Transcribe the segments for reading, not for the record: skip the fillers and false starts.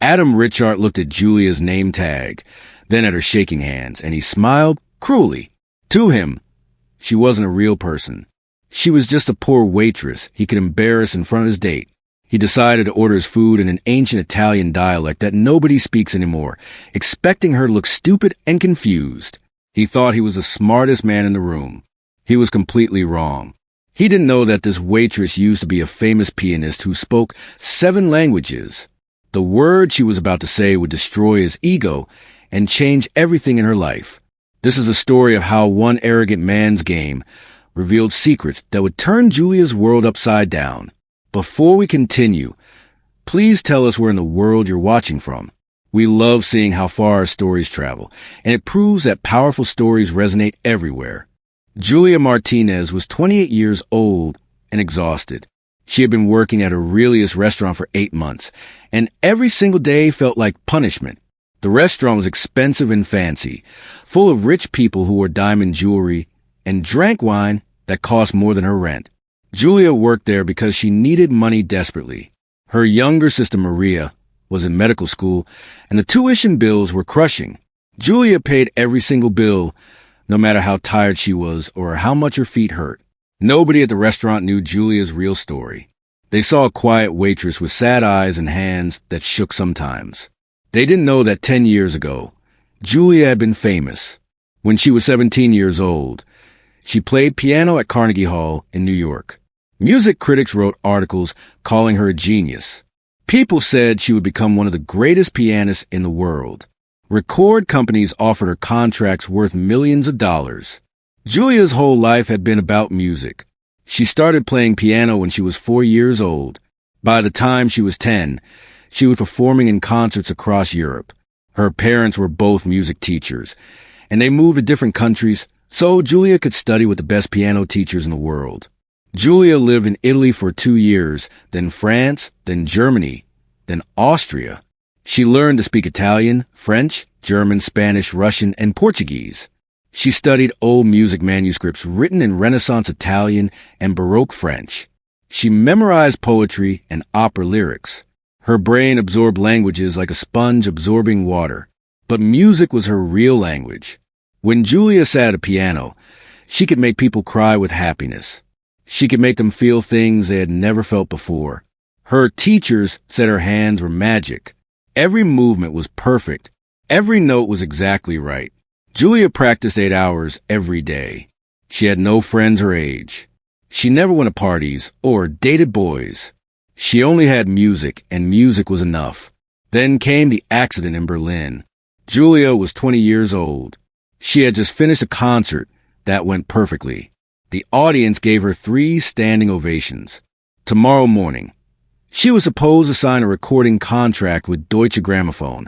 Adam Richard looked at Julia's name tag, then at her shaking hands, and he smiled cruelly. To him, she wasn't a real person. She was just a poor waitress he could embarrass in front of his date. He decided to order his food in an ancient Italian dialect that nobody speaks anymore, expecting her to look stupid and confused. He thought he was the smartest man in the room. He was completely wrong. He didn't know that this waitress used to be a famous pianist who spoke 7 languages. The word she was about to say would destroy his ego and change everything in her life. This is a story of how one arrogant man's game revealed secrets that would turn Julia's world upside down. Before we continue, please tell us where in the world you're watching from. We love seeing how far our stories travel, and it proves that powerful stories resonate everywhere. Julia Martinez was 28 years old and exhausted. She had been working at Aurelius restaurant for 8 months, and every single day felt like punishment. The restaurant was expensive and fancy, full of rich people who wore diamond jewelry and drank wine that cost more than her rent. Julia worked there because she needed money desperately. Her younger sister Maria was in medical school, and the tuition bills were crushing. Julia paid every single bill, no matter how tired she was or how much her feet hurt. Nobody at the restaurant knew Julia's real story. They saw a quiet waitress with sad eyes and hands that shook sometimes. They didn't know that 10 years ago, Julia had been famous. When she was 17 years old, she played piano at Carnegie Hall in New York. Music critics wrote articles calling her a genius. People said she would become one of the greatest pianists in the world. Record companies offered her contracts worth millions of dollars. Julia's whole life had been about music. She started playing piano when she was 4 years old. By the time she was 10, she was performing in concerts across Europe. Her parents were both music teachers, and they moved to different countries so Julia could study with the best piano teachers in the world. Julia lived in Italy for 2 years, then France, then Germany, then Austria. She learned to speak Italian, French, German, Spanish, Russian, and Portuguese. She studied old music manuscripts written in Renaissance Italian and Baroque French. She memorized poetry and opera lyrics. Her brain absorbed languages like a sponge absorbing water. But music was her real language. When Julia sat at a piano, she could make people cry with happiness. She could make them feel things they had never felt before. Her teachers said her hands were magic. Every movement was perfect. Every note was exactly right. Julia practiced 8 hours every day. She had no friends her age. She never went to parties or dated boys. She only had music, and music was enough. Then came the accident in Berlin. Julia was 20 years old. She had just finished a concert that went perfectly. The audience gave her 3 standing ovations. Tomorrow morning, she was supposed to sign a recording contract with Deutsche Grammophon,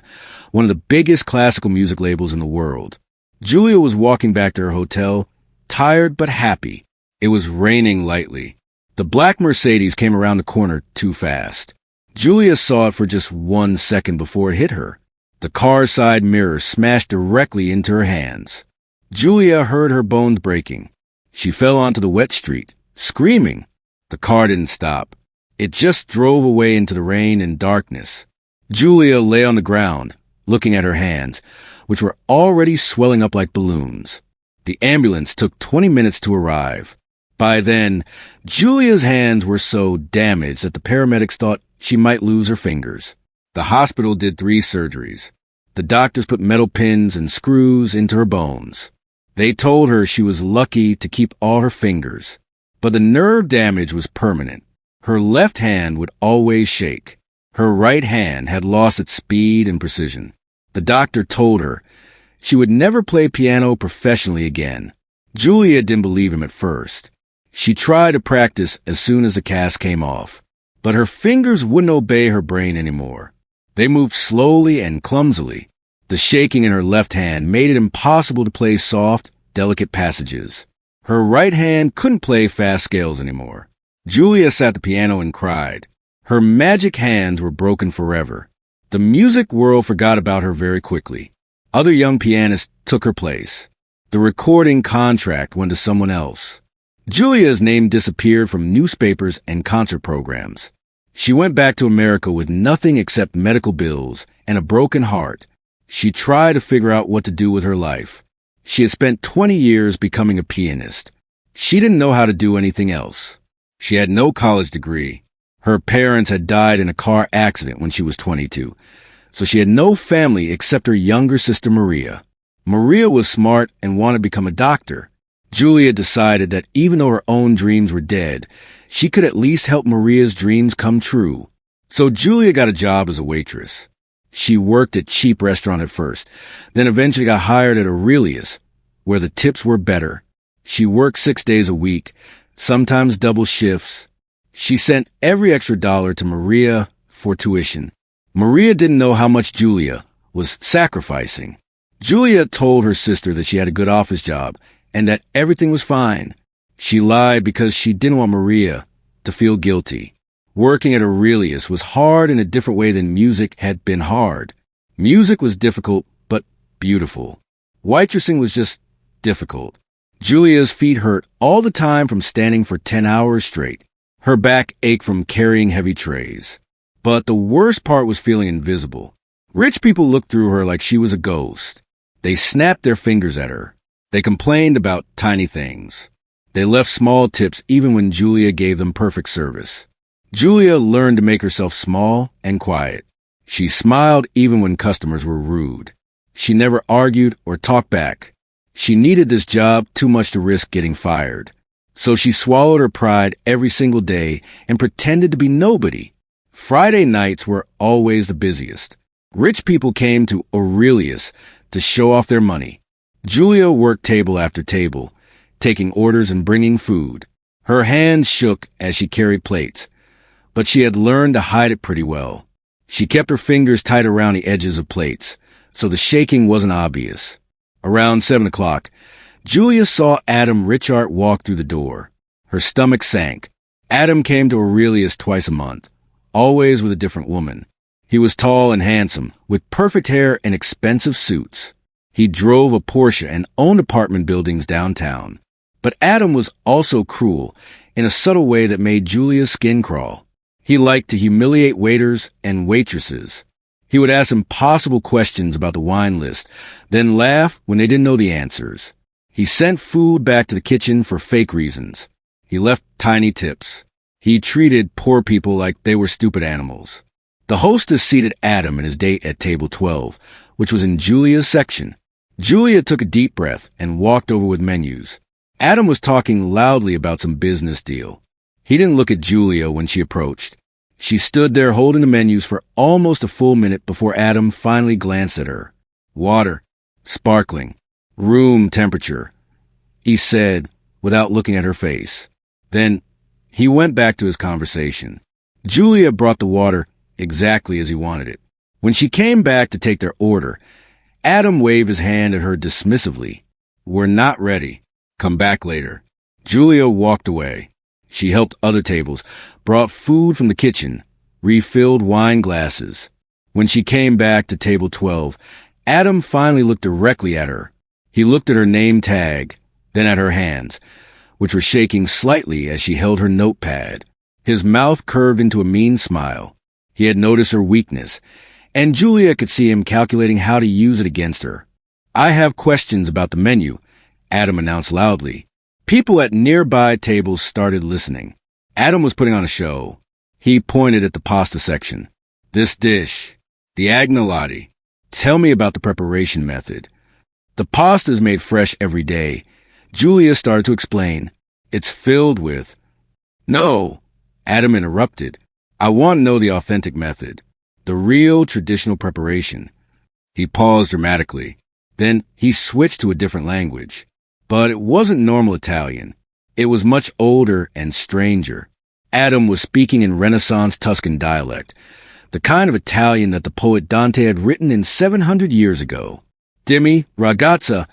one of the biggest classical music labels in the world. Julia was walking back to her hotel, tired but happy. It was raining lightly. The black Mercedes came around the corner too fast. Julia saw it for just 1 second before it hit her. The car's side mirror smashed directly into her hands. Julia heard her bones breaking. She fell onto the wet street, screaming. The car didn't stop. It just drove away into the rain and darkness. Julia lay on the ground, looking at her hands, which were already swelling up like balloons. The ambulance took 20 minutes to arrive. By then, Julia's hands were so damaged that the paramedics thought she might lose her fingers. The hospital did 3 surgeries. The doctors put metal pins and screws into her bones. They told her she was lucky to keep all her fingers, but the nerve damage was permanent. Her left hand would always shake. Her right hand had lost its speed and precision. The doctor told her she would never play piano professionally again. Julia didn't believe him at first. She tried to practice as soon as the cast came off, but her fingers wouldn't obey her brain anymore. They moved slowly and clumsily. The shaking in her left hand made it impossible to play soft, delicate passages. Her right hand couldn't play fast scales anymore. Julia sat at the piano and cried. Her magic hands were broken forever. The music world forgot about her very quickly. Other young pianists took her place. The recording contract went to someone else. Julia's name disappeared from newspapers and concert programs. She went back to America with nothing except medical bills and a broken heart. She tried to figure out what to do with her life. She had spent 20 years becoming a pianist. She didn't know how to do anything else. She had no college degree. Her parents had died in a car accident when she was 22, so she had no family except her younger sister Maria. Maria was smart and wanted to become a doctor. Julia decided that even though her own dreams were dead, she could at least help Maria's dreams come true. So Julia got a job as a waitress. She worked at a cheap restaurant at first, then eventually got hired at Aurelius, where the tips were better. She worked 6 days a week, sometimes double shifts. She sent every extra dollar to Maria for tuition. Maria didn't know how much Julia was sacrificing. Julia told her sister that she had a good office job and that everything was fine. She lied because she didn't want Maria to feel guilty. Working at Aurelius was hard in a different way than music had been hard. Music was difficult, but beautiful. Waitressing was just difficult. Julia's feet hurt all the time from standing for 10 hours straight. Her back ached from carrying heavy trays. But the worst part was feeling invisible. Rich people looked through her like she was a ghost. They snapped their fingers at her. They complained about tiny things. They left small tips even when Julia gave them perfect service. Julia learned to make herself small and quiet. She smiled even when customers were rude. She never argued or talked back. She needed this job too much to risk getting fired. So she swallowed her pride every single day and pretended to be nobody. Friday nights were always the busiest. Rich people came to Aurelius to show off their money. Julia worked table after table, taking orders and bringing food. Her hands shook as she carried plates, but she had learned to hide it pretty well. She kept her fingers tight around the edges of plates, so the shaking wasn't obvious. Around 7 o'clock, Julia saw Adam Richart walk through the door. Her stomach sank. Adam came to Aurelius twice a month, always with a different woman. He was tall and handsome, with perfect hair and expensive suits. He drove a Porsche and owned apartment buildings downtown. But Adam was also cruel, in a subtle way that made Julia's skin crawl. He liked to humiliate waiters and waitresses. He would ask impossible questions about the wine list, then laugh when they didn't know the answers. He sent food back to the kitchen for fake reasons. He left tiny tips. He treated poor people like they were stupid animals. The hostess seated Adam and his date at table 12, which was in Julia's section. Julia took a deep breath and walked over with menus. Adam was talking loudly about some business deal. He didn't look at Julia when she approached. She stood there holding the menus for almost a full minute before Adam finally glanced at her. Water. Sparkling. Room temperature, he said without looking at her face. Then he went back to his conversation. Julia brought the water exactly as he wanted it. When she came back to take their order, Adam waved his hand at her dismissively. We're not ready. Come back later. Julia walked away. She helped other tables, brought food from the kitchen, refilled wine glasses. When she came back to table 12, Adam finally looked directly at her. He looked at her name tag, then at her hands, which were shaking slightly as she held her notepad. His mouth curved into a mean smile. He had noticed her weakness, and Julia could see him calculating how to use it against her. I have questions about the menu, Adam announced loudly. People at nearby tables started listening. Adam was putting on a show. He pointed at the pasta section. This dish, the agnolotti. Tell me about the preparation method. The pasta is made fresh every day. Julia started to explain. It's filled with... No, Adam interrupted. I want to know the authentic method. The real traditional preparation. He paused dramatically. Then he switched to a different language. But it wasn't normal Italian. It was much older and stranger. Adam was speaking in Renaissance Tuscan dialect, the kind of Italian that the poet Dante had written in 700 years ago. Dimmi, ragazza,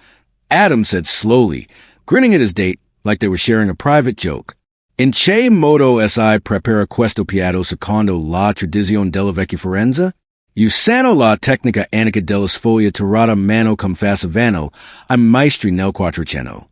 Adam said slowly, grinning at his date like they were sharing a private joke. In che modo si prepara questo piatto secondo la tradizione della vecchia Firenze? Usano la tecnica antica della sfoglia tirata mano con facevano ai maestri nel Quattrocento.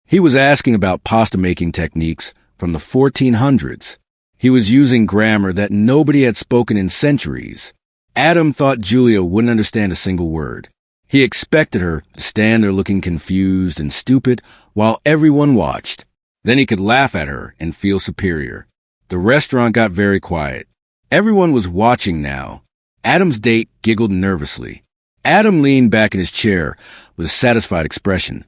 He was asking about pasta-making techniques from the 1400s. He was using grammar that nobody had spoken in centuries. Adam thought Julia wouldn't understand a single word. He expected her to stand there looking confused and stupid while everyone watched. Then he could laugh at her and feel superior. The restaurant got very quiet. Everyone was watching now. Adam's date giggled nervously. Adam leaned back in his chair with a satisfied expression,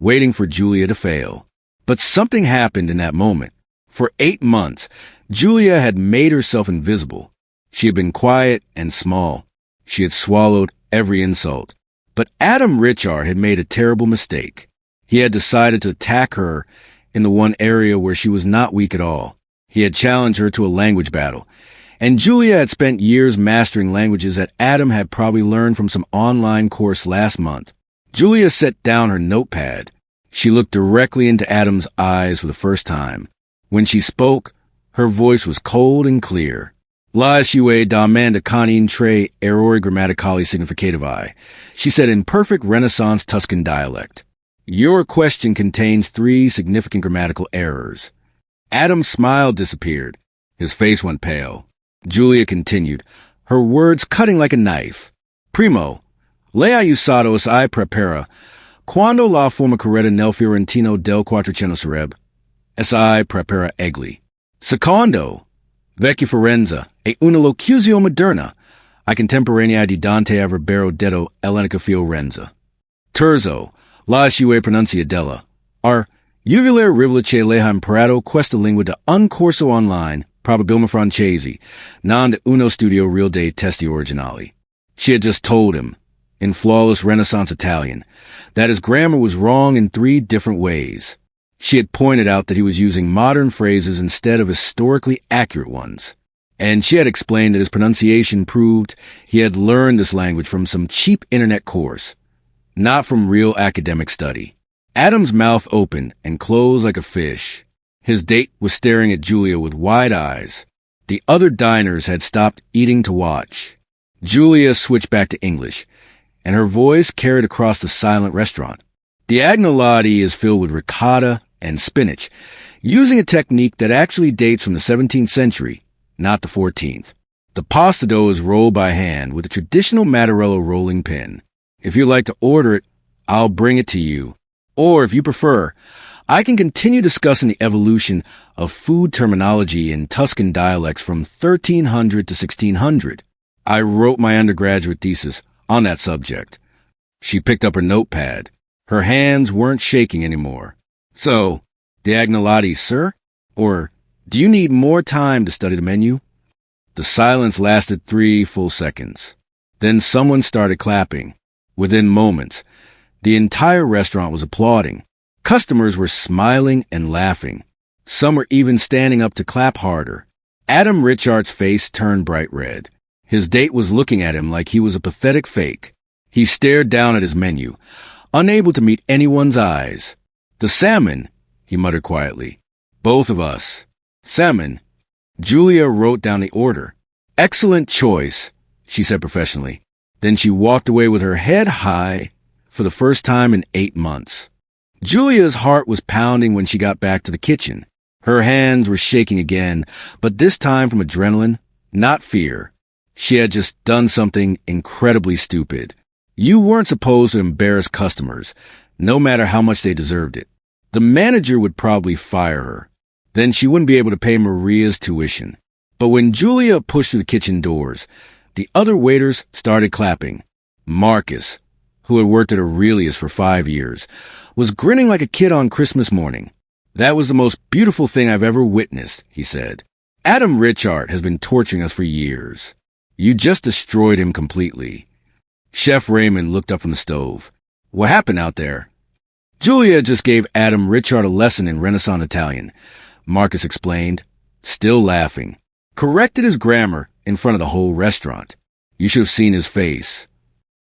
waiting for Julia to fail. But something happened in that moment. For 8 months, Julia had made herself invisible. She had been quiet and small. She had swallowed every insult. But Adam Richard had made a terrible mistake. He had decided to attack her in the one area where she was not weak at all. He had challenged her to a language battle. And Julia had spent years mastering languages that Adam had probably learned from some online course last month. Julia set down her notepad. She looked directly into Adam's eyes for the first time. When she spoke, her voice was cold and clear. La Shiwe da manda canin tre errori grammaticali significativi, she said in perfect Renaissance Tuscan dialect. Your question contains 3 significant grammatical errors. Adam's smile disappeared. His face went pale. Julia continued, her words cutting like a knife. Primo, lei ha usato assai prepara, quando la forma corretta nel Fiorentino del Quattrocento sarebbe, assai prepara egli. Secondo, vecchia Forenza, e una locuzione moderna, I contemporanea di Dante Averbero detto Ellenica Fiorenza. Terzo, la sue pronuncia della, ar uvulare rivolice leha imparato questa lingua da un corso online, probabilmente francese, non de uno studio real dei testi originali. She had just told him, in flawless Renaissance Italian, that his grammar was wrong in 3 different ways. She had pointed out that he was using modern phrases instead of historically accurate ones. And she had explained that his pronunciation proved he had learned this language from some cheap internet course, not from real academic study. Adam's mouth opened and closed like a fish. His date was staring at Julia with wide eyes. The other diners had stopped eating to watch. Julia switched back to English, and her voice carried across the silent restaurant. The agnolotti is filled with ricotta and spinach, using a technique that actually dates from the 17th century, not the 14th. The pasta dough is rolled by hand with a traditional Mattarello rolling pin. If you'd like to order it, I'll bring it to you. Or if you prefer, I can continue discussing the evolution of food terminology in Tuscan dialects from 1300 to 1600. I wrote my undergraduate thesis on that subject. She picked up her notepad. Her hands weren't shaking anymore. So, the agnolotti, sir? Or, do you need more time to study the menu? The silence lasted 3 full seconds. Then someone started clapping. Within moments, the entire restaurant was applauding. Customers were smiling and laughing. Some were even standing up to clap harder. Adam Richard's face turned bright red. His date was looking at him like he was a pathetic fake. He stared down at his menu, unable to meet anyone's eyes. The salmon, he muttered quietly. Both of us. Salmon. Julia wrote down the order. Excellent choice, she said professionally. Then she walked away with her head high for the first time in 8 months. Julia's heart was pounding when she got back to the kitchen. Her hands were shaking again, but this time from adrenaline, not fear. She had just done something incredibly stupid. You weren't supposed to embarrass customers, no matter how much they deserved it. The manager would probably fire her. Then she wouldn't be able to pay Maria's tuition. But when Julia pushed through the kitchen doors, the other waiters started clapping. Marcus, who had worked at Aurelius for 5 years, was grinning like a kid on Christmas morning. That was the most beautiful thing I've ever witnessed, he said. Adam Richard has been torturing us for years. You just destroyed him completely. Chef Raymond looked up from the stove. What happened out there? Julia just gave Adam Richard a lesson in Renaissance Italian, Marcus explained, still laughing. Corrected his grammar in front of the whole restaurant. You should have seen his face.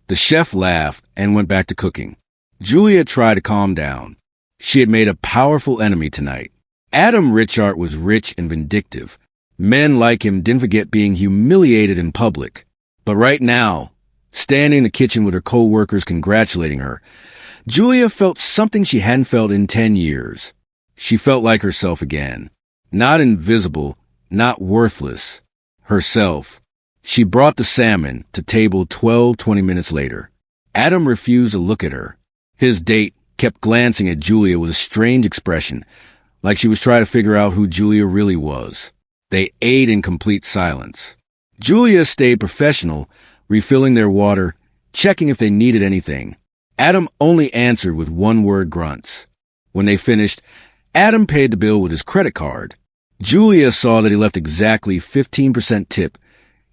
The chef laughed and went back to cooking. Julia tried to calm down. She had made a powerful enemy tonight. Adam Richard was rich and vindictive. Men like him didn't forget being humiliated in public. But right now, standing in the kitchen with her co-workers congratulating her, Julia felt something she hadn't felt in 10 years. She felt like herself again. Not invisible, not worthless. Herself. She brought the salmon to table 12, 20 minutes later. Adam refused to look at her. His date kept glancing at Julia with a strange expression, like she was trying to figure out who Julia really was. They ate in complete silence. Julia stayed professional, refilling their water, checking if they needed anything. Adam only answered with one-word grunts. When they finished, Adam paid the bill with his credit card. Julia saw that he left exactly 15% tip,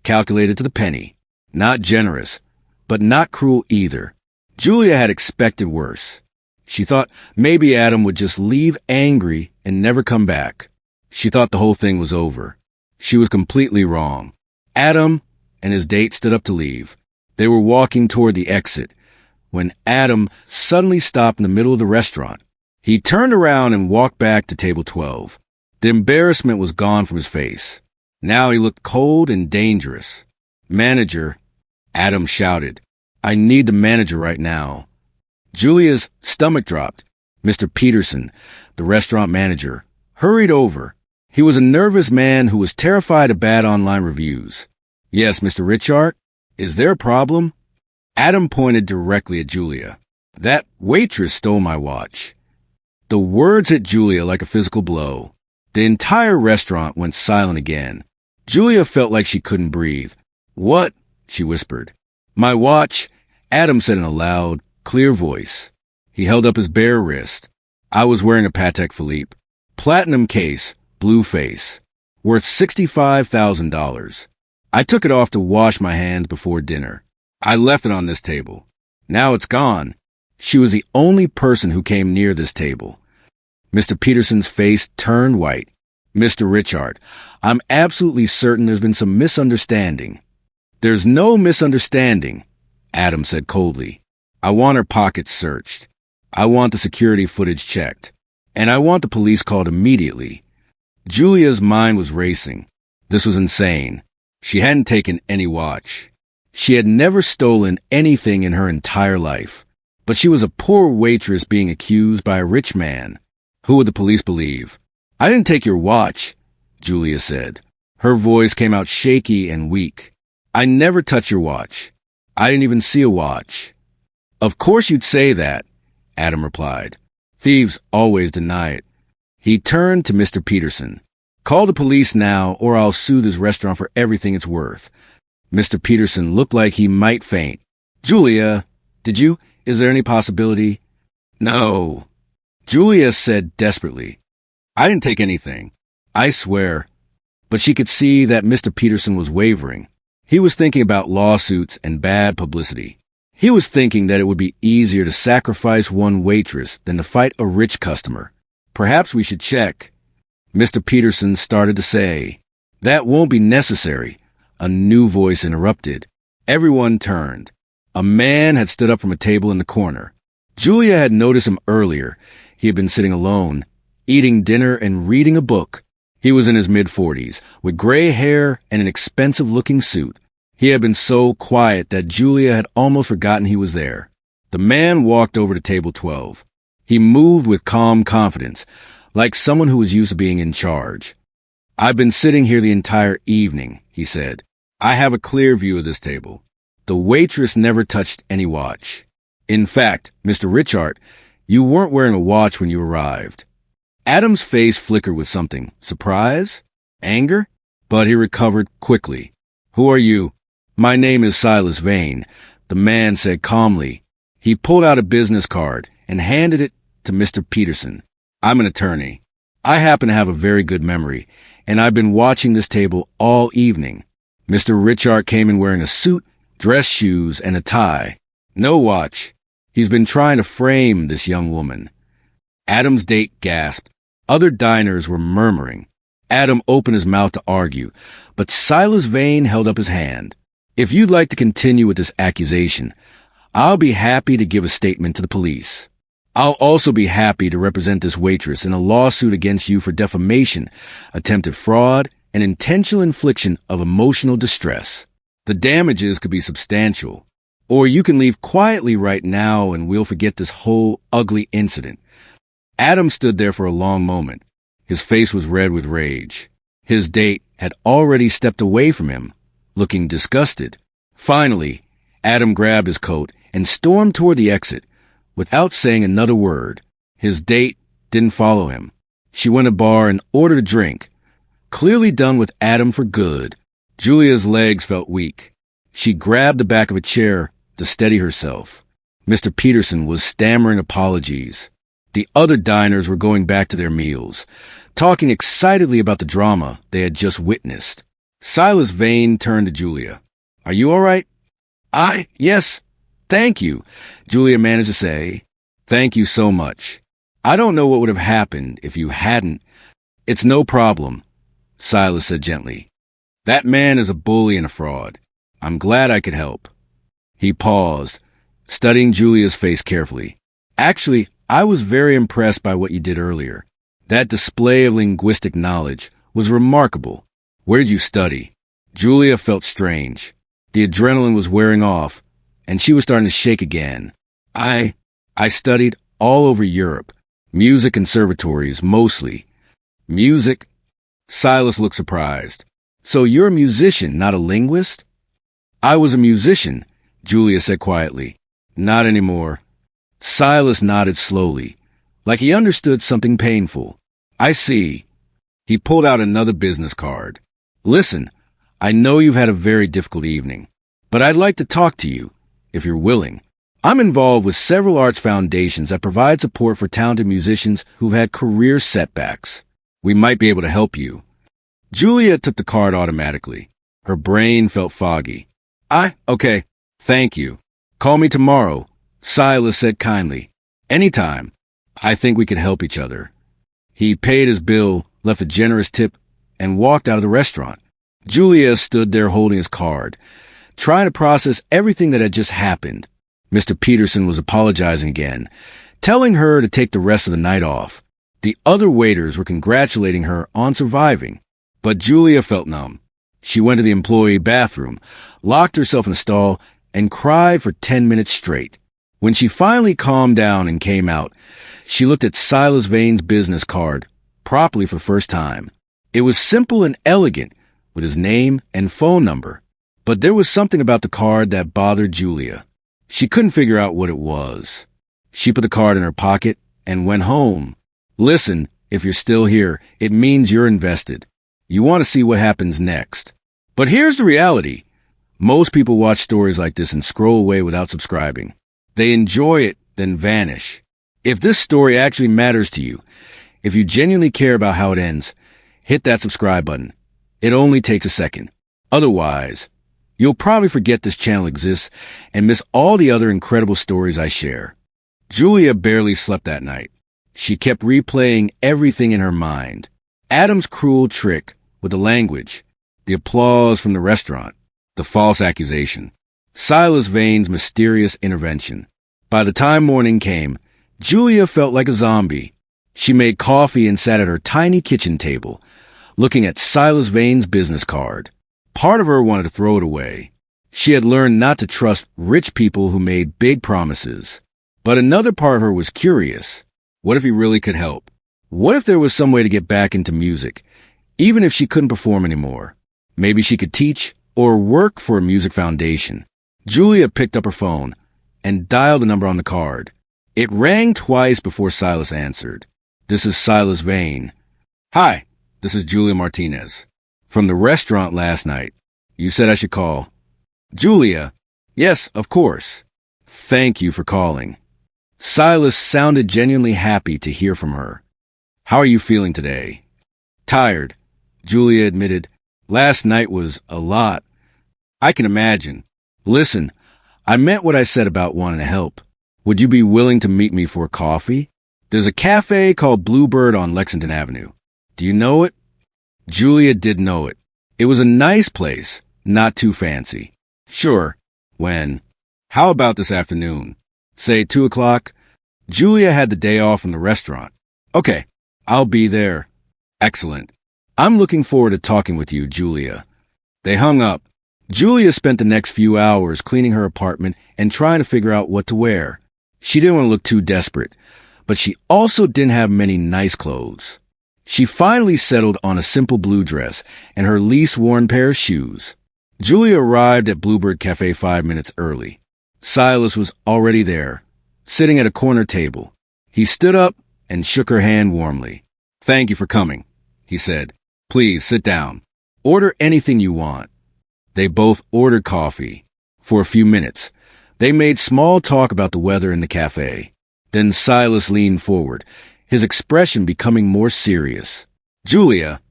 calculated to the penny. Not generous, but not cruel either. Julia had expected worse. She thought maybe Adam would just leave angry and never come back. She thought the whole thing was over. She was completely wrong. Adam and his date stood up to leave. They were walking toward the exit when Adam suddenly stopped in the middle of the restaurant. He turned around and walked back to table 12. The embarrassment was gone from his face. Now he looked cold and dangerous. "Manager," Adam shouted. "I need the manager right now." Julia's stomach dropped. Mr. Peterson, the restaurant manager, hurried over. He was a nervous man who was terrified of bad online reviews. "Yes, Mr. Richard? Is there a problem?" Adam pointed directly at Julia. "That waitress stole my watch." The words hit Julia like a physical blow. The entire restaurant went silent again. Julia felt like she couldn't breathe. "What?" she whispered. "My watch," Adam said in a loud, clear voice. He held up his bare wrist. "I was wearing a Patek Philippe. Platinum case, blue face. Worth $65,000. I took it off to wash my hands before dinner. I left it on this table. Now it's gone." She was the only person who came near this table. Mr. Peterson's face turned white. "Mr. Richard, I'm absolutely certain there's been some misunderstanding." "There's no misunderstanding," Adam said coldly. "I want her pockets searched. I want the security footage checked. And I want the police called immediately." Julia's mind was racing. This was insane. She hadn't taken any watch. She had never stolen anything in her entire life. But she was a poor waitress being accused by a rich man. Who would the police believe? "I didn't take your watch," Julia said. Her voice came out shaky and weak. "I never touched your watch. I didn't even see a watch." "Of course you'd say that," Adam replied. "Thieves always deny it." He turned to Mr. Peterson. "Call the police now, or I'll sue this restaurant for everything it's worth." Mr. Peterson looked like he might faint. "Julia, is there any possibility?" "No," Julia said desperately. "I didn't take anything. I swear." But she could see that Mr. Peterson was wavering. He was thinking about lawsuits and bad publicity. He was thinking that it would be easier to sacrifice one waitress than to fight a rich customer. "Perhaps we should check." Mr. Peterson started to say. "That won't be necessary," a new voice interrupted. Everyone turned. A man had stood up from a table in the corner. Julia had noticed him earlier. He had been sitting alone, eating dinner and reading a book. He was in his mid-40s, with gray hair and an expensive-looking suit. He had been so quiet that Julia had almost forgotten he was there. The man walked over to table 12. He moved with calm confidence, like someone who was used to being in charge. "I've been sitting here the entire evening," he said. "I have a clear view of this table. The waitress never touched any watch. In fact, Mr. Richard, you weren't wearing a watch when you arrived." Adam's face flickered with something. Surprise? Anger? But he recovered quickly. "Who are you?" "My name is Silas Vane," the man said calmly. He pulled out a business card and handed it to Mr. Peterson. "I'm an attorney. I happen to have a very good memory, and I've been watching this table all evening. Mr. Richard came in wearing a suit, dress shoes, and a tie. No watch. He's been trying to frame this young woman." Adam's date gasped. Other diners were murmuring. Adam opened his mouth to argue, but Silas Vane held up his hand. "If you'd like to continue with this accusation, I'll be happy to give a statement to the police. I'll also be happy to represent this waitress in a lawsuit against you for defamation, attempted fraud, and intentional infliction of emotional distress. The damages could be substantial. Or you can leave quietly right now and we'll forget this whole ugly incident." Adam stood there for a long moment. His face was red with rage. His date had already stepped away from him, looking disgusted. Finally, Adam grabbed his coat and stormed toward the exit without saying another word. His date didn't follow him. She went to a bar and ordered a drink. Clearly done with Adam for good, Julia's legs felt weak. She grabbed the back of a chair to steady herself. Mr. Peterson was stammering apologies. The other diners were going back to their meals, talking excitedly about the drama they had just witnessed. Silas Vane turned to Julia. "Are you all right?" Yes, thank you," Julia managed to say. "Thank you so much. I don't know what would have happened if you hadn't." "It's no problem," Silas said gently. "That man is a bully and a fraud. I'm glad I could help." He paused, studying Julia's face carefully. "Actually, I was very impressed by what you did earlier. That display of linguistic knowledge was remarkable. Where did you study?" Julia felt strange. The adrenaline was wearing off, and she was starting to shake again. I studied all over Europe. Music conservatories, mostly." "Music?" Silas looked surprised. "So you're a musician, not a linguist?" "I was a musician," Julia said quietly. "Not anymore." Silas nodded slowly, like he understood something painful. "I see." He pulled out another business card. "Listen, I know you've had a very difficult evening, but I'd like to talk to you, if you're willing. I'm involved with several arts foundations that provide support for talented musicians who've had career setbacks. We might be able to help you." Julia took the card automatically. Her brain felt foggy. Okay, thank you. Call me tomorrow," Silas said kindly. "Anytime. I think we could help each other." He paid his bill, left a generous tip, and walked out of the restaurant. Julia stood there holding his card, trying to process everything that had just happened. Mr. Peterson was apologizing again, telling her to take the rest of the night off. The other waiters were congratulating her on surviving, but Julia felt numb. She went to the employee bathroom, locked herself in a stall, and cried for 10 minutes straight. When she finally calmed down and came out, she looked at Silas Vane's business card, properly for the first time. It was simple and elegant, with his name and phone number. But there was something about the card that bothered Julia. She couldn't figure out what it was. She put the card in her pocket and went home. "Listen, if you're still here, it means you're invested. You want to see what happens next." But here's the reality. Most people watch stories like this and scroll away without subscribing. They enjoy it, then vanish. If this story actually matters to you, if you genuinely care about how it ends, hit that subscribe button. It only takes a second. Otherwise, you'll probably forget this channel exists and miss all the other incredible stories I share. Julia barely slept that night. She kept replaying everything in her mind. Adam's cruel trick with the language, the applause from the restaurant, the false accusation, Silas Vane's mysterious intervention. By the time morning came, Julia felt like a zombie. She made coffee and sat at her tiny kitchen table, looking at Silas Vane's business card. Part of her wanted to throw it away. She had learned not to trust rich people who made big promises. But another part of her was curious. What if he really could help? What if there was some way to get back into music, even if she couldn't perform anymore? Maybe she could teach or work for a music foundation. Julia picked up her phone and dialed the number on the card. It rang twice before Silas answered. "This is Silas Vane." "Hi, this is Julia Martinez. From the restaurant last night. You said I should call." "Julia." "Yes, of course." "Thank you for calling." Silas sounded genuinely happy to hear from her. "How are you feeling today?" "Tired," Julia admitted. "Last night was a lot." "I can imagine. Listen, I meant what I said about wanting to help. Would you be willing to meet me for coffee? There's a cafe called Bluebird on Lexington Avenue. Do you know it?" Julia did know it. It was a nice place, not too fancy. "Sure. When? How about this afternoon? Say 2 o'clock? Julia had the day off from the restaurant. "Okay, I'll be there." "Excellent. I'm looking forward to talking with you, Julia." They hung up. Julia spent the next few hours cleaning her apartment and trying to figure out what to wear. She didn't want to look too desperate, but she also didn't have many nice clothes. She finally settled on a simple blue dress and her least-worn pair of shoes. Julia arrived at Bluebird Cafe 5 minutes early. Silas was already there, sitting at a corner table. He stood up and shook her hand warmly. "Thank you for coming," he said. "Please sit down. Order anything you want." They both ordered coffee. For a few minutes, they made small talk about the weather in the cafe. Then Silas leaned forward, his expression becoming more serious. "Julia,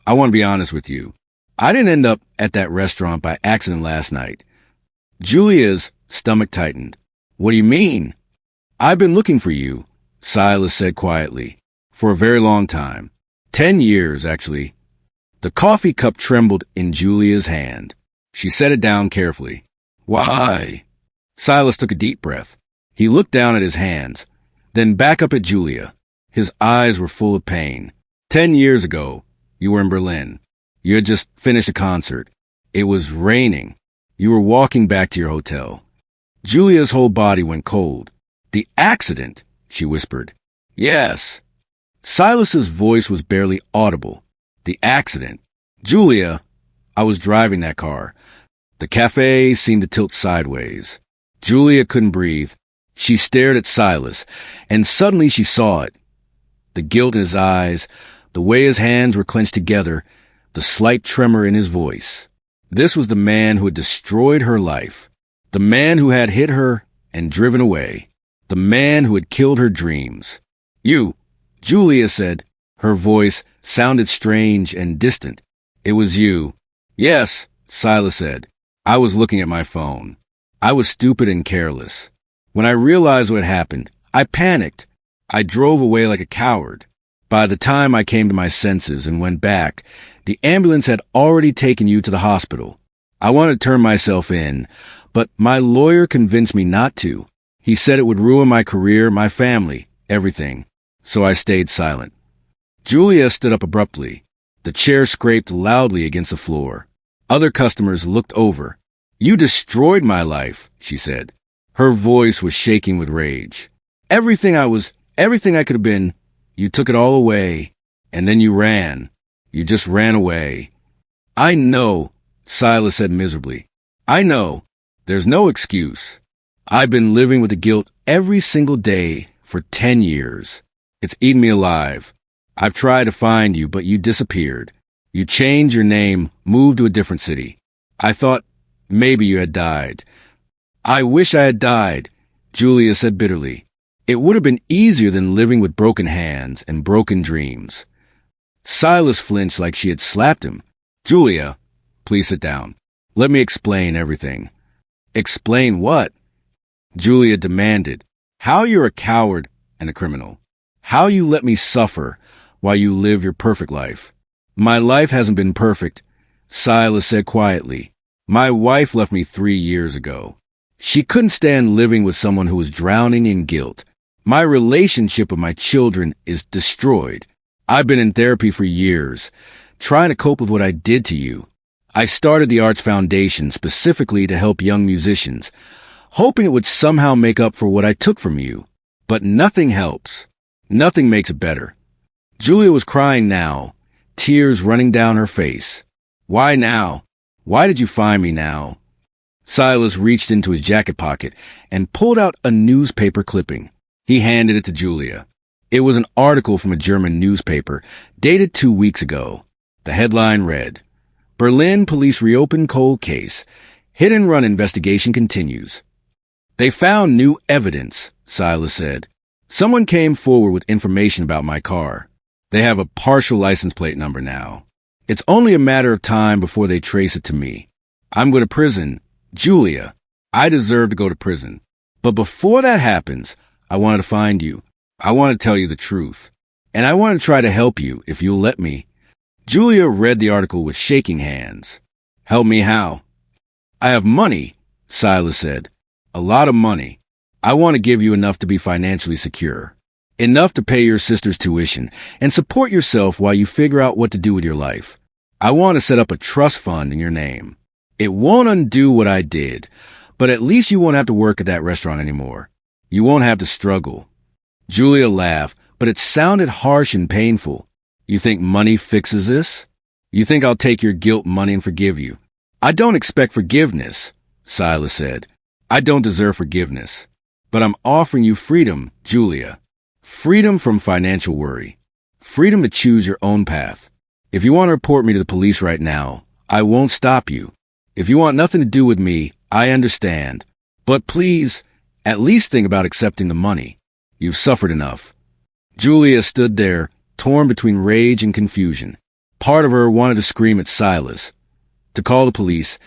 I want to be honest with you. I didn't end up at that restaurant by accident last night." Julia's stomach tightened. "What do you mean?" "I've been looking for you," Silas said quietly, "for a very long time. 10 years, actually." The coffee cup trembled in Julia's hand. She set it down carefully. "Why?" Silas took a deep breath. He looked down at his hands, then back up at Julia. His eyes were full of pain. 10 years ago, you were in Berlin. You had just finished a concert. It was raining. You were walking back to your hotel. Julia's whole body went cold. "The accident," she whispered. "Yes." Silas's voice was barely audible. "The accident. Julia, I was driving that car." The cafe seemed to tilt sideways. Julia couldn't breathe. She stared at Silas, and suddenly she saw it. The guilt in his eyes, the way his hands were clenched together, the slight tremor in his voice. This was the man who had destroyed her life. The man who had hit her and driven away. The man who had killed her dreams. "You," Julia said. Her voice sounded strange and distant. "It was you." "Yes," Silas said. "I was looking at my phone. I was stupid and careless. When I realized what happened, I panicked. I drove away like a coward. By the time I came to my senses and went back, the ambulance had already taken you to the hospital. I wanted to turn myself in, but my lawyer convinced me not to. He said it would ruin my career, my family, everything. So I stayed silent." Julia stood up abruptly. The chair scraped loudly against the floor. Other customers looked over. "You destroyed my life," she said. Her voice was shaking with rage. Everything I could have been, you took it all away, and then you ran. You just ran away." "I know," Silas said miserably. "I know. There's no excuse. I've been living with the guilt every single day for 10 years. It's eaten me alive. I've tried to find you, but you disappeared. You changed your name, moved to a different city. I thought maybe you had died." "I wish I had died," Julia said bitterly. "It would have been easier than living with broken hands and broken dreams." Silas flinched like she had slapped him. "Julia, please sit down. Let me explain everything." "Explain what?" Julia demanded. "How you're a coward and a criminal. How you let me suffer while you live your perfect life." "My life hasn't been perfect," Silas said quietly. "My wife left me 3 years ago. She couldn't stand living with someone who was drowning in guilt. My relationship with my children is destroyed. I've been in therapy for years, trying to cope with what I did to you. I started the Arts Foundation specifically to help young musicians, hoping it would somehow make up for what I took from you. But nothing helps. Nothing makes it better." Julia was crying now, tears running down her face. "Why now? Why did you find me now?" Silas reached into his jacket pocket and pulled out a newspaper clipping. He handed it to Julia. It was an article from a German newspaper, dated 2 weeks ago. The headline read, "Berlin police reopen cold case. Hit-and-run investigation continues." "They found new evidence," Silas said. "Someone came forward with information about my car. They have a partial license plate number now. It's only a matter of time before they trace it to me. I'm going to prison. Julia, I deserve to go to prison. But before that happens, I wanted to find you. I want to tell you the truth. And I want to try to help you if you'll let me." Julia read the article with shaking hands. "Help me how?" "I have money," Silas said. "A lot of money. I want to give you enough to be financially secure. Enough to pay your sister's tuition and support yourself while you figure out what to do with your life. I want to set up a trust fund in your name. It won't undo what I did, but at least you won't have to work at that restaurant anymore. You won't have to struggle." Julia laughed, but it sounded harsh and painful. You think money fixes this? You think I'll take your guilt money and forgive you? I don't expect forgiveness, Silas said. I don't deserve forgiveness. But I'm offering you freedom, Julia. Freedom from financial worry. Freedom to choose your own path. If you want to report me to the police right now, I won't stop you. If you want nothing to do with me, I understand. But please, at least think about accepting the money. You've suffered enough. Julia stood there, torn between rage and confusion. Part of her wanted to scream at Silas, to call the police,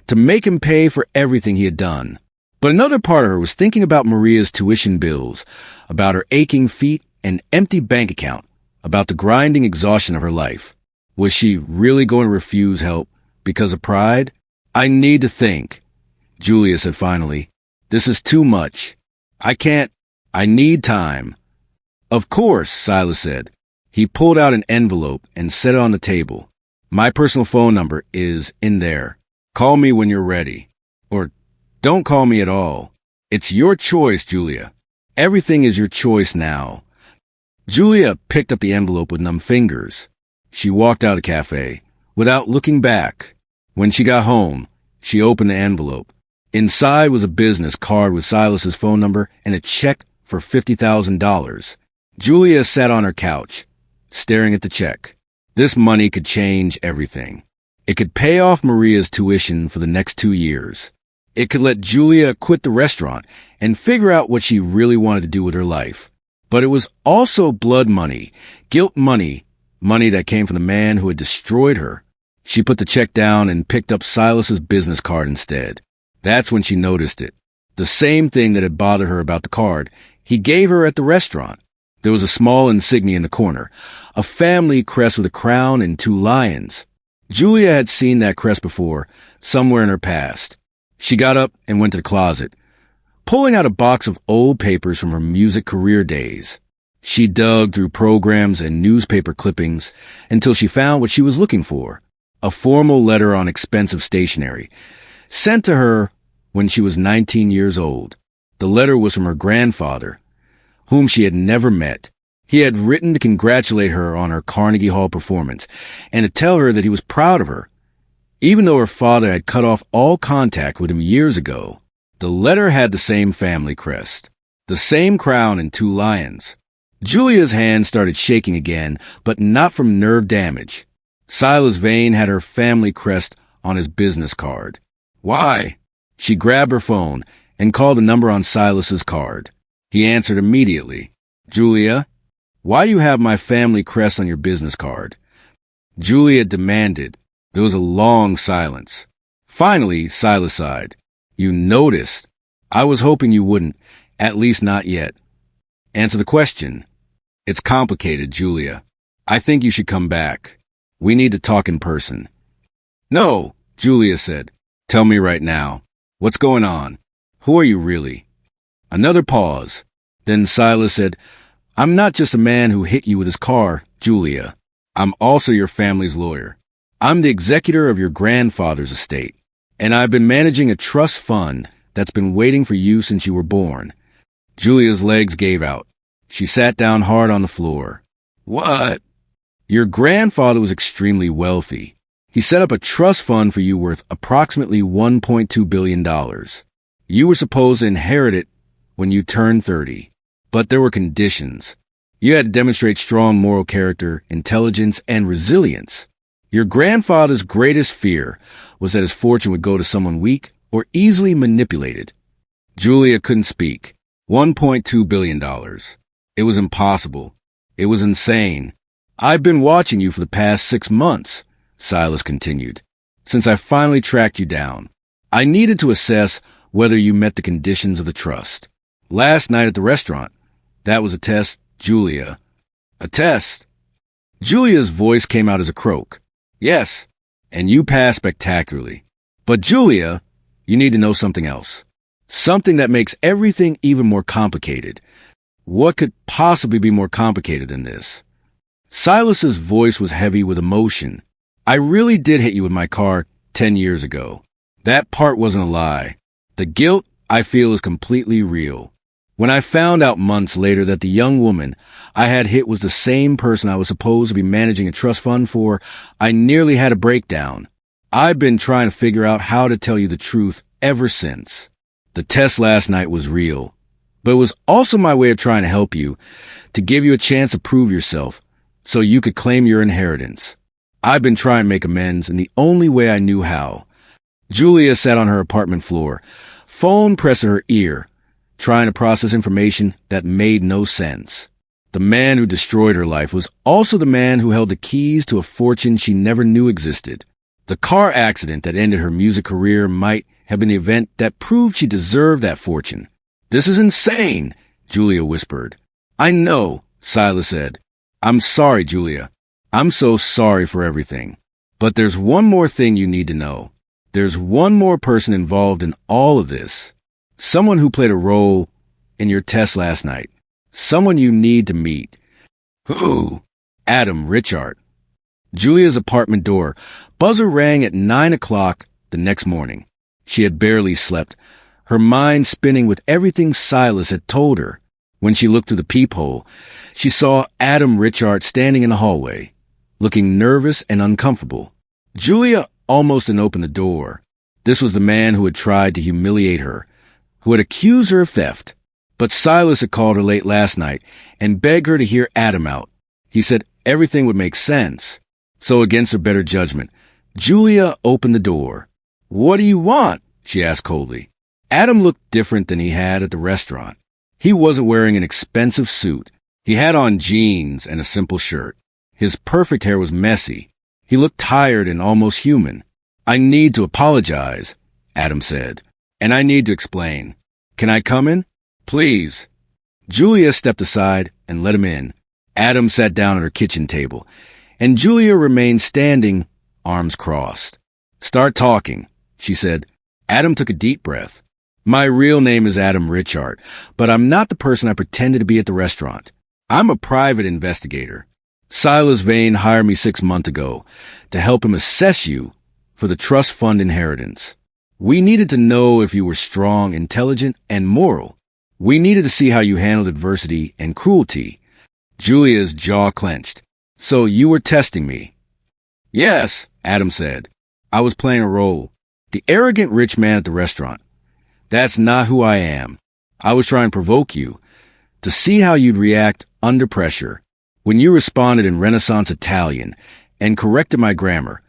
to make him pay for everything he had done. But another part of her was thinking about Maria's tuition bills, about her aching feet and empty bank account, about the grinding exhaustion of her life. Was she really going to refuse help because of pride? I need to think, Julia said finally. This is too much. I can't. I need time. Of course, Silas said. He pulled out an envelope and set it on the table. My personal phone number is in there. Call me when you're ready. Or don't call me at all. It's your choice, Julia. Everything is your choice now. Julia picked up the envelope with numb fingers. She walked out of the cafe without looking back. When she got home, she opened the envelope. Inside was a business card with Silas's phone number and a check for $50,000. Julia sat on her couch, staring at the check. This money could change everything. It could pay off Maria's tuition for the next 2 years. It could let Julia quit the restaurant and figure out what she really wanted to do with her life. But it was also blood money, guilt money, money that came from the man who had destroyed her. She put the check down and picked up Silas's business card instead. That's when she noticed it. The same thing that had bothered her about the card, he gave her at the restaurant. There was a small insignia in the corner, a family crest with a crown and 2 lions. Julia had seen that crest before, somewhere in her past. She got up and went to the closet, pulling out a box of old papers from her music career days. She dug through programs and newspaper clippings until she found what she was looking for, a formal letter on expensive stationery, sent to her when she was 19 years old. The letter was from her grandfather, whom she had never met. He had written to congratulate her on her Carnegie Hall performance and to tell her that he was proud of her. Even though her father had cut off all contact with him years ago, the letter had the same family crest, the same crown and 2 lions. Julia's hand started shaking again, but not from nerve damage. Silas Vane had her family crest on his business card. Why? She grabbed her phone and called the number on Silas's card. He answered immediately. Julia, why do you have my family crest on your business card? Julia demanded. There was a long silence. Finally, Silas sighed. You noticed. I was hoping you wouldn't, at least not yet. Answer the question. It's complicated, Julia. I think you should come back. We need to talk in person. No, Julia said. Tell me right now. What's going on? Who are you really? Another pause. Then Silas said, I'm not just a man who hit you with his car, Julia. I'm also your family's lawyer. I'm the executor of your grandfather's estate, and I've been managing a trust fund that's been waiting for you since you were born. Julia's legs gave out. She sat down hard on the floor. What? Your grandfather was extremely wealthy. He set up a trust fund for you worth approximately $1.2 billion. You were supposed to inherit it when you turned 30, but there were conditions. You had to demonstrate strong moral character, intelligence, and resilience. Your grandfather's greatest fear was that his fortune would go to someone weak or easily manipulated. Julia couldn't speak. $1.2 billion. It was impossible. It was insane. I've been watching you for the past 6 months, Silas continued, since I finally tracked you down. I needed to assess whether you met the conditions of the trust. Last night at the restaurant, that was a test, Julia. A test? Julia's voice came out as a croak. Yes, and you passed spectacularly. But Julia, you need to know something else. Something that makes everything even more complicated. What could possibly be more complicated than this? Silas's voice was heavy with emotion. I really did hit you with my car 10 years ago. That part wasn't a lie. The guilt I feel is completely real. When I found out months later that the young woman I had hit was the same person I was supposed to be managing a trust fund for, I nearly had a breakdown. I've been trying to figure out how to tell you the truth ever since. The test last night was real, but it was also my way of trying to help you, to give you a chance to prove yourself, so you could claim your inheritance. I've been trying to make amends in the only way I knew how. Julia sat on her apartment floor, phone pressed to her ear, trying to process information that made no sense. The man who destroyed her life was also the man who held the keys to a fortune she never knew existed. The car accident that ended her music career might have been the event that proved she deserved that fortune. "This is insane," Julia whispered. "I know," Silas said. "I'm sorry, Julia. I'm so sorry for everything. But there's one more thing you need to know. There's one more person involved in all of this. Someone who played a role in your test last night. Someone you need to meet." "Who?" "Adam Richard." Julia's apartment door buzzer rang at 9 o'clock the next morning. She had barely slept, her mind spinning with everything Silas had told her. When she looked through the peephole, she saw Adam Richard standing in the hallway, looking nervous and uncomfortable. Julia almost didn't open the door. This was the man who had tried to humiliate her, who had accused her of theft. But Silas had called her late last night and begged her to hear Adam out. He said everything would make sense. So against her better judgment, Julia opened the door. "What do you want?" she asked coldly. Adam looked different than he had at the restaurant. He wasn't wearing an expensive suit. He had on jeans and a simple shirt. His perfect hair was messy. He looked tired and almost human. "I need to apologize," Adam said, "and I need to explain. Can I come in? Please." Julia stepped aside and let him in. Adam sat down at her kitchen table, and Julia remained standing, arms crossed. "Start talking," she said. Adam took a deep breath. "My real name is Adam Richard, but I'm not the person I pretended to be at the restaurant. I'm a private investigator. Silas Vane hired me 6 months ago to help him assess you for the trust fund inheritance. We needed to know if you were strong, intelligent, and moral. We needed to see how you handled adversity and cruelty." Julia's jaw clenched. "So you were testing me?" "Yes," Adam said. "I was playing a role. The arrogant rich man at the restaurant. That's not who I am. I was trying to provoke you, to see how you'd react under pressure. When you responded in Renaissance Italian and corrected my grammar,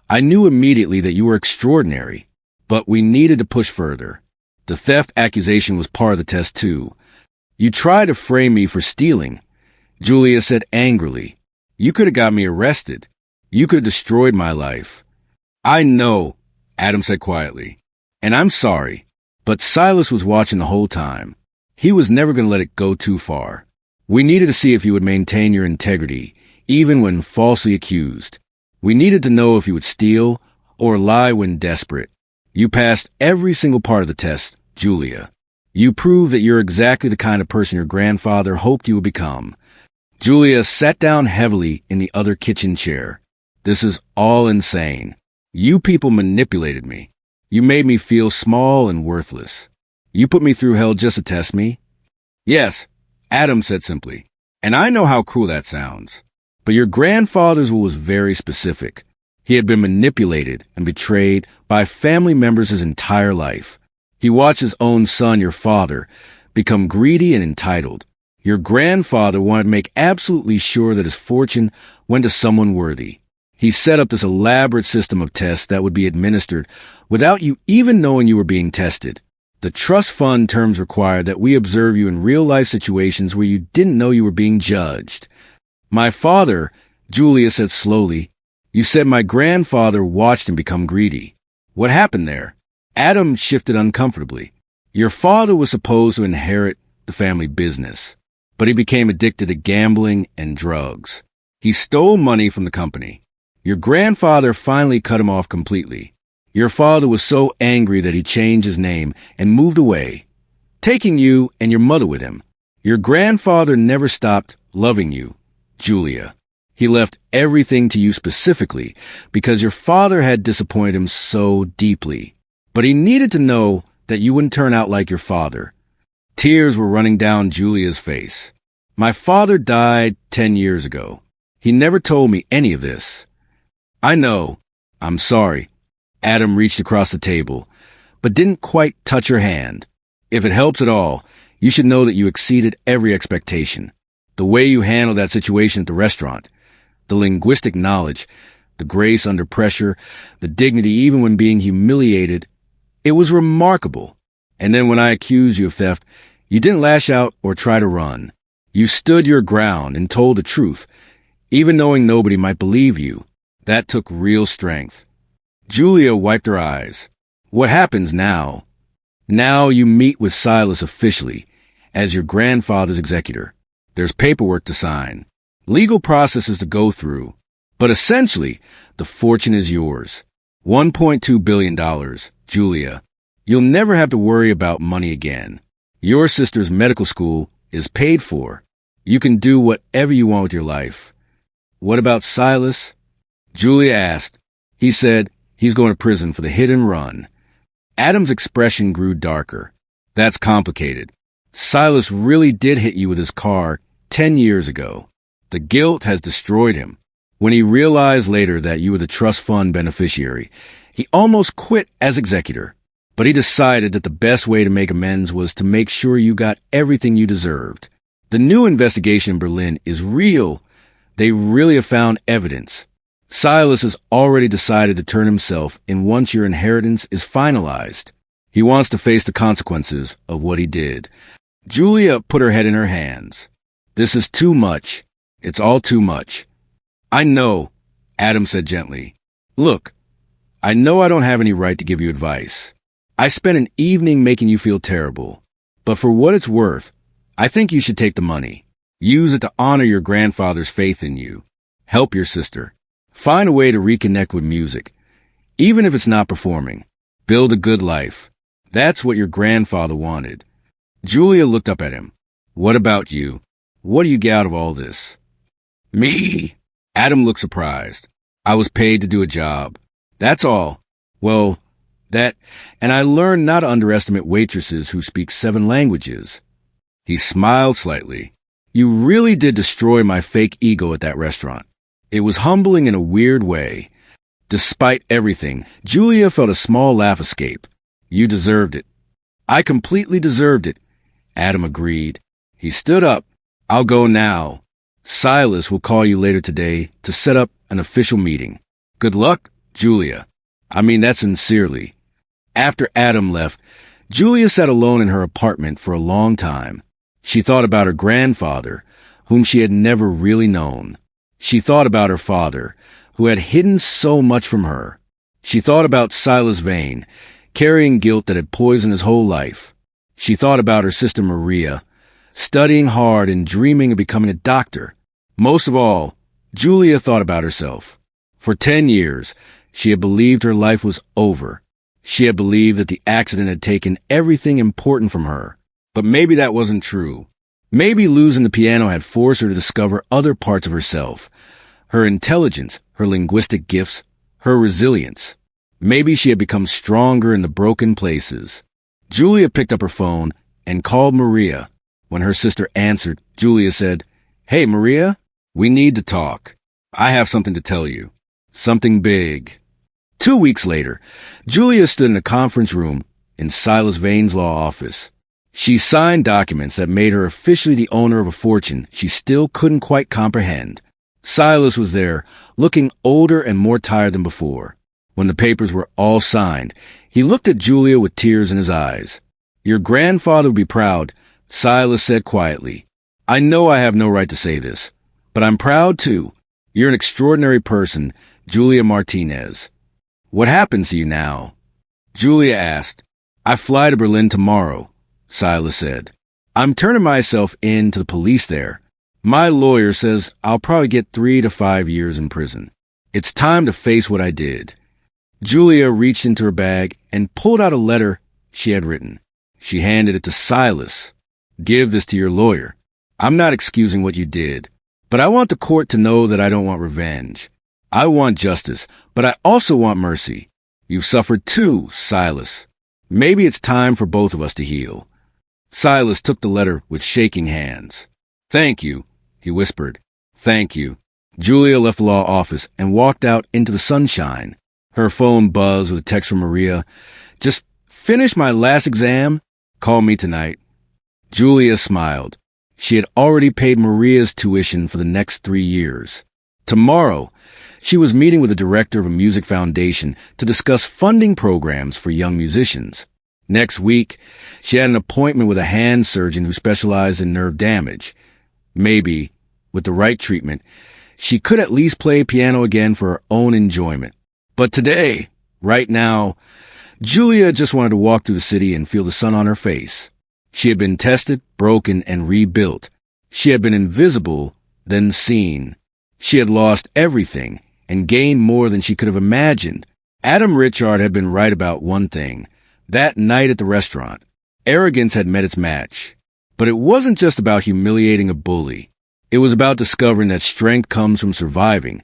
I knew immediately that you were extraordinary. But we needed to push further. The theft accusation was part of the test, too. You tried to frame me for stealing," Julia said angrily. "You could have got me arrested. You could have destroyed my life." "I know," Adam said quietly, "and I'm sorry." But Silas was watching the whole time. He was never going to let it go too far. "We needed to see if you would maintain your integrity, even when falsely accused. We needed to know if you would steal or lie when desperate. You passed every single part of the test, Julia. You proved that you're exactly the kind of person your grandfather hoped you would become." Julia sat down heavily in the other kitchen chair. "This is all insane. You people manipulated me. You made me feel small and worthless. You put me through hell just to test me." "Yes," Adam said simply, "and I know how cruel that sounds. But your grandfather's was very specific. He had been manipulated and betrayed by family members his entire life. He watched his own son, your father, become greedy and entitled. Your grandfather wanted to make absolutely sure that his fortune went to someone worthy. He set up this elaborate system of tests that would be administered without you even knowing you were being tested. The trust fund terms required that we observe you in real-life situations where you didn't know you were being judged. My father," Julia said slowly, "you said my grandfather watched him become greedy. What happened there?" Adam shifted uncomfortably. "Your father was supposed to inherit the family business, but he became addicted to gambling and drugs. He stole money from the company. Your grandfather finally cut him off completely. Your father was so angry that he changed his name and moved away, taking you and your mother with him. Your grandfather never stopped loving you, Julia. He left everything to you specifically because your father had disappointed him so deeply. But he needed to know that you wouldn't turn out like your father. Tears were running down Julia's face. My father died 10 years ago. He never told me any of this. I know. I'm sorry. Adam reached across the table, but didn't quite touch her hand. If it helps at all, you should know that you exceeded every expectation. The way you handled that situation at the restaurant, the linguistic knowledge, the grace under pressure, the dignity even when being humiliated, it was remarkable. And then when I accused you of theft, you didn't lash out or try to run. You stood your ground and told the truth, even knowing nobody might believe you. That took real strength. Julia wiped her eyes. What happens now? Now you meet with Silas officially, as your grandfather's executor. There's paperwork to sign, legal processes to go through, but essentially, the fortune is yours. $1.2 billion, Julia. You'll never have to worry about money again. Your sister's medical school is paid for. You can do whatever you want with your life. What about Silas? Julia asked. He said he's going to prison for the hit and run. Adam's expression grew darker. That's complicated. Silas really did hit you with his car 10 years ago. The guilt has destroyed him. When he realized later that you were the trust fund beneficiary, he almost quit as executor. But he decided that the best way to make amends was to make sure you got everything you deserved. The new investigation in Berlin is real. They really have found evidence. Silas has already decided to turn himself in once your inheritance is finalized. He wants to face the consequences of what he did. Julia put her head in her hands. This is too much. It's all too much. I know, Adam said gently. Look, I know I don't have any right to give you advice. I spent an evening making you feel terrible. But for what it's worth, I think you should take the money. Use it to honor your grandfather's faith in you. Help your sister. Find a way to reconnect with music. Even if it's not performing. Build a good life. That's what your grandfather wanted. Julia looked up at him. What about you? What do you get out of all this? Me? Adam looked surprised. I was paid to do a job. That's all. Well, and I learned not to underestimate waitresses who speak 7 languages. He smiled slightly. You really did destroy my fake ego at that restaurant. It was humbling in a weird way. Despite everything, Julia felt a small laugh escape. You deserved it. I completely deserved it. Adam agreed. He stood up. I'll go now. Silas will call you later today to set up an official meeting. Good luck, Julia. I mean that sincerely. After Adam left, Julia sat alone in her apartment for a long time. She thought about her grandfather, whom she had never really known. She thought about her father, who had hidden so much from her. She thought about Silas Vane, carrying guilt that had poisoned his whole life. She thought about her sister Maria, studying hard and dreaming of becoming a doctor. Most of all, Julia thought about herself. For 10 years, she had believed her life was over. She had believed that the accident had taken everything important from her. But maybe that wasn't true. Maybe losing the piano had forced her to discover other parts of herself. Her intelligence, her linguistic gifts, her resilience. Maybe she had become stronger in the broken places. Julia picked up her phone and called Maria. When her sister answered, Julia said, "Hey, Maria, we need to talk. I have something to tell you. Something big." 2 weeks later, Julia stood in a conference room in Silas Vane's law office. She signed documents that made her officially the owner of a fortune she still couldn't quite comprehend. Silas was there, looking older and more tired than before. When the papers were all signed, he looked at Julia with tears in his eyes. "Your grandfather would be proud," Silas said quietly. "I know I have no right to say this, but I'm proud too. You're an extraordinary person, Julia Martinez." "What happens to you now?" Julia asked. "I fly to Berlin tomorrow," Silas said. "I'm turning myself in to the police there. My lawyer says I'll probably get 3 to 5 years in prison. It's time to face what I did." Julia reached into her bag and pulled out a letter she had written. She handed it to Silas. "Give this to your lawyer. I'm not excusing what you did, but I want the court to know that I don't want revenge. I want justice, but I also want mercy. You've suffered too, Silas. Maybe it's time for both of us to heal." Silas took the letter with shaking hands. "Thank you," he whispered. "Thank you." Julia left the law office and walked out into the sunshine. Her phone buzzed with a text from Maria. "Just finished my last exam. Call me tonight." Julia smiled. She had already paid Maria's tuition for the next 3 years. Tomorrow, she was meeting with the director of a music foundation to discuss funding programs for young musicians. Next week, she had an appointment with a hand surgeon who specialized in nerve damage. Maybe, with the right treatment, she could at least play piano again for her own enjoyment. But today, right now, Julia just wanted to walk through the city and feel the sun on her face. She had been tested, broken, and rebuilt. She had been invisible, then seen. She had lost everything and gained more than she could have imagined. Adam Richard had been right about one thing. That night at the restaurant, arrogance had met its match. But it wasn't just about humiliating a bully. It was about discovering that strength comes from surviving,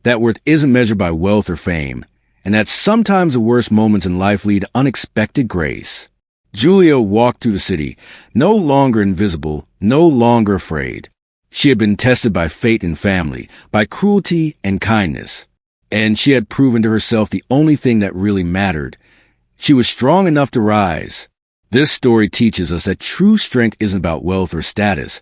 that worth isn't measured by wealth or fame, and that sometimes the worst moments in life lead to unexpected grace. Julia walked through the city, no longer invisible, no longer afraid. She had been tested by fate and family, by cruelty and kindness. And she had proven to herself the only thing that really mattered. She was strong enough to rise. This story teaches us that true strength isn't about wealth or status,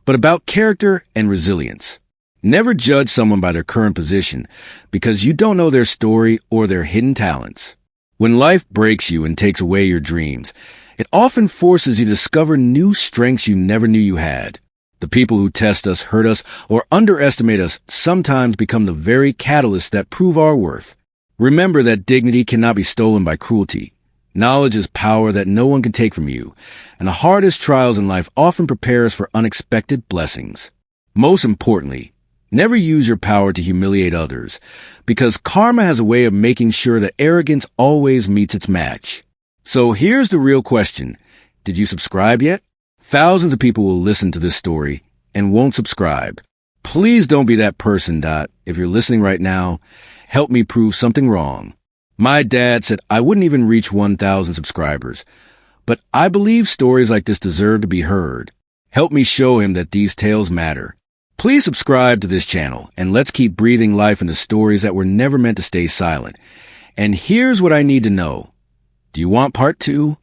but about character and resilience. Never judge someone by their current position, because you don't know their story or their hidden talents. When life breaks you and takes away your dreams, it often forces you to discover new strengths you never knew you had. The people who test us, hurt us, or underestimate us sometimes become the very catalysts that prove our worth. Remember that dignity cannot be stolen by cruelty. Knowledge is power that no one can take from you, and the hardest trials in life often prepare us for unexpected blessings. Most importantly, never use your power to humiliate others, because karma has a way of making sure that arrogance always meets its match. So here's the real question. Did you subscribe yet? Thousands of people will listen to this story and won't subscribe. Please don't be that person, If you're listening right now, help me prove something wrong. My dad said I wouldn't even reach 1,000 subscribers, but I believe stories like this deserve to be heard. Help me show him that these tales matter. Please subscribe to this channel, and let's keep breathing life into stories that were never meant to stay silent. And here's what I need to know. Do you want part 2?